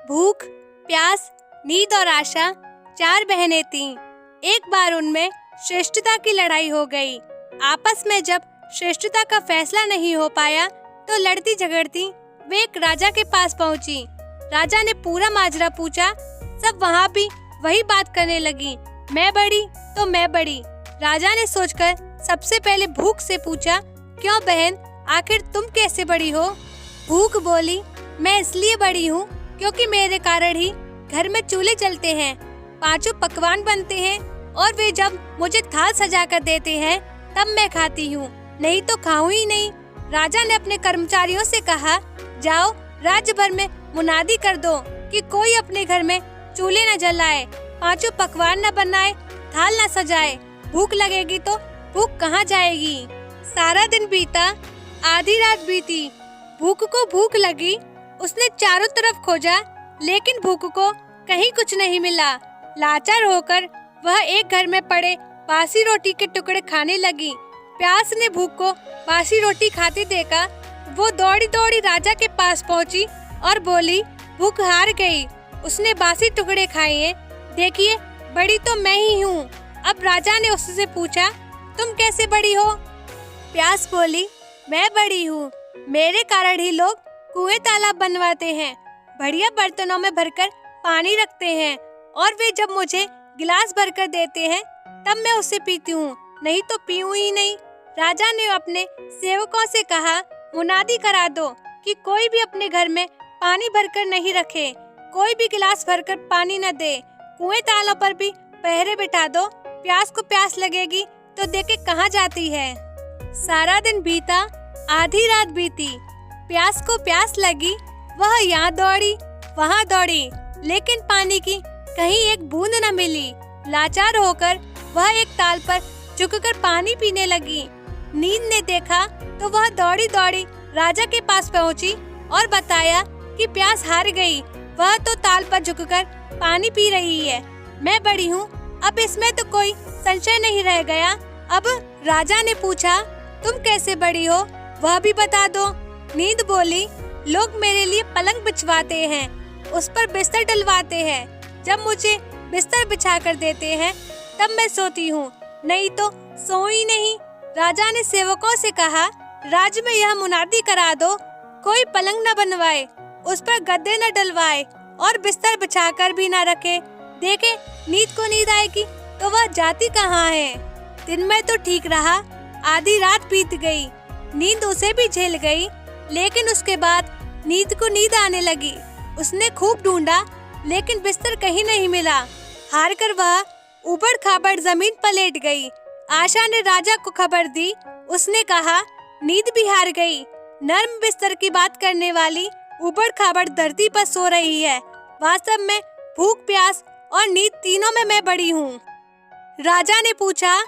भूख, प्यास, नींद और आशा 4 बहनें थीं। एक बार उनमें श्रेष्ठता की लड़ाई हो गई। आपस में जब श्रेष्ठता का फैसला नहीं हो पाया तो लड़ती झगड़ती वे एक राजा के पास पहुंची। राजा ने पूरा माजरा पूछा। सब वहाँ भी वही बात करने लगी, मैं बड़ी तो मैं बड़ी। राजा ने सोचकर सबसे पहले भूख से पूछा, क्यों बहन, आखिर तुम कैसे बड़ी हो? भूख बोली, मैं इसलिए बड़ी हूँ क्योंकि मेरे कारण ही घर में चूल्हे जलते हैं, 5 पकवान बनते हैं और वे जब मुझे थाल सजा कर देते हैं तब मैं खाती हूँ, नहीं तो खाऊं ही नहीं। राजा ने अपने कर्मचारियों से कहा, जाओ राज्य भर में मुनादी कर दो कि कोई अपने घर में चूल्हे न जलाए, 5 पकवान न बनाए, थाल न सजाए। भूख लगेगी तो भूख कहाँ जाएगी? सारा दिन बीता, आधी रात बीती। भूख को भूख लगी। उसने चारों तरफ खोजा लेकिन भूख को कहीं कुछ नहीं मिला। लाचार होकर वह एक घर में पड़े बासी रोटी के टुकड़े खाने लगी। प्यास ने भूख को बासी रोटी खाते देखा। वो दौड़ी दौड़ी राजा के पास पहुंची और बोली, भूख हार गई, उसने बासी टुकड़े खाए हैं, देखिए बड़ी तो मैं ही हूँ। अब राजा ने उससे पूछा, तुम कैसे बड़ी हो? प्यास बोली, मैं बड़ी हूँ, मेरे कारण ही लोग कुएं तालाब बनवाते हैं, बढ़िया बर्तनों में भरकर पानी रखते हैं और वे जब मुझे गिलास भरकर देते हैं तब मैं उसे पीती हूँ, नहीं तो पीऊँ ही नहीं। राजा ने अपने सेवकों से कहा, मुनादी करा दो कि कोई भी अपने घर में पानी भरकर नहीं रखे, कोई भी गिलास भरकर पानी न दे। कुएं तालों पर भी पहरे बिठा दो, प्यास को प्यास लगेगी तो देखे कहाँ जाती है। सारा दिन बीता, आधी रात बीती। प्यास को प्यास लगी, वह यहाँ दौड़ी वहाँ दौड़ी लेकिन पानी की कहीं एक बूंद न मिली। लाचार होकर वह एक ताल पर झुककर पानी पीने लगी। नींद ने देखा तो वह दौड़ी दौड़ी राजा के पास पहुँची और बताया कि प्यास हार गई, वह तो ताल पर झुककर पानी पी रही है, मैं बड़ी हूँ, अब इसमें तो कोई संशय नहीं रह गया। अब राजा ने पूछा, तुम कैसे बड़ी हो, वह भी बता दो। नींद बोली, लोग मेरे लिए पलंग बिछवाते हैं, उस पर बिस्तर डलवाते हैं, जब मुझे बिस्तर बिछा कर देते हैं तब मैं सोती हूँ, नहीं तो सोई नहीं। राजा ने सेवकों से कहा, राज्य में यह मुनादी करा दो, कोई पलंग न बनवाए, उस पर गद्दे न डलवाए और बिस्तर बिछाकर भी न रखे, देखे नींद को नींद आएगी तो वह जाती कहाँ है। दिन में तो ठीक रहा, आधी रात बीत गई, नींद उसे भी झेल गई, लेकिन उसके बाद नींद को नींद आने लगी। उसने खूब ढूंढा लेकिन बिस्तर कहीं नहीं मिला। हार कर वह ऊबड़ खाबड़ जमीन पर लेट गई। आशा ने राजा को खबर दी। उसने कहा, नींद भी हार गई, नर्म बिस्तर की बात करने वाली ऊबड़ खाबड़ धरती पर सो रही है। वास्तव में भूख, प्यास और नींद तीनों में मैं बड़ी हूँ। राजा ने पूछा,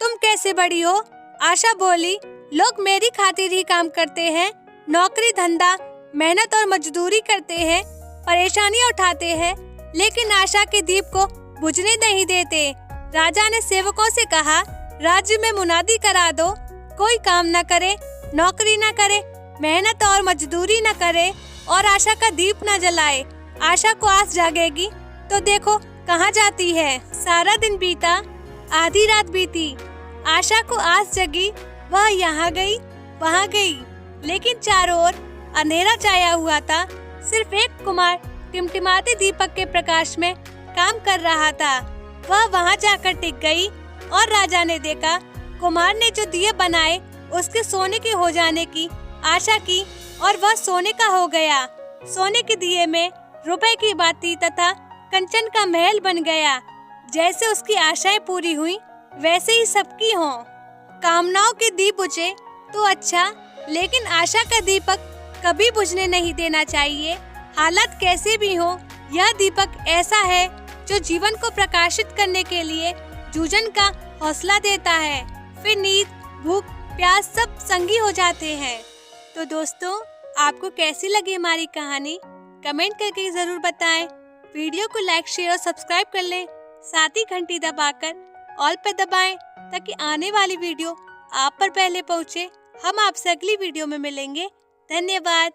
तुम कैसे बड़ी हो? आशा बोली, लोग मेरी खातिर ही काम करते हैं, नौकरी धंधा, मेहनत और मजदूरी करते हैं, परेशानियां उठाते हैं, लेकिन आशा के दीप को बुझने नहीं देते। राजा ने सेवकों से कहा, राज्य में मुनादी करा दो, कोई काम न करे, नौकरी न करे, मेहनत और मजदूरी न करे और आशा का दीप न जलाए। आशा को आस जागेगी तो देखो कहाँ जाती है। सारा दिन बीता, आधी रात बीती। आशा को आस जगी, वह यहाँ गई वहाँ गई, लेकिन चारों ओर अंधेरा छाया हुआ था। सिर्फ एक कुमार टिमटिमाते दीपक के प्रकाश में काम कर रहा था। वह वहाँ जाकर टिक गई और राजा ने देखा कुमार ने जो दिए बनाए उसके सोने के हो जाने की आशा की और वह सोने का हो गया। सोने के दिए में रुपए की बाती तथा कंचन का महल बन गया। जैसे उसकी आशाएं पूरी हुई वैसे ही सबकी हों। कामनाओं के दीप बुझे तो अच्छा, लेकिन आशा का दीपक कभी बुझने नहीं देना चाहिए। हालात कैसे भी हो, यह दीपक ऐसा है जो जीवन को प्रकाशित करने के लिए जूझन का हौसला देता है। फिर नींद, भूख, प्यास सब संगी हो जाते हैं। तो दोस्तों, आपको कैसी लगी हमारी कहानी? कमेंट करके जरूर बताएं। वीडियो को लाइक, शेयर और सब्सक्राइब कर लें। साथ ही घंटी दबाकर ऑल पे दबाएं ताकि आने वाली वीडियो आप पर पहले पहुंचे। हम आपसे अगली वीडियो में मिलेंगे। धन्यवाद।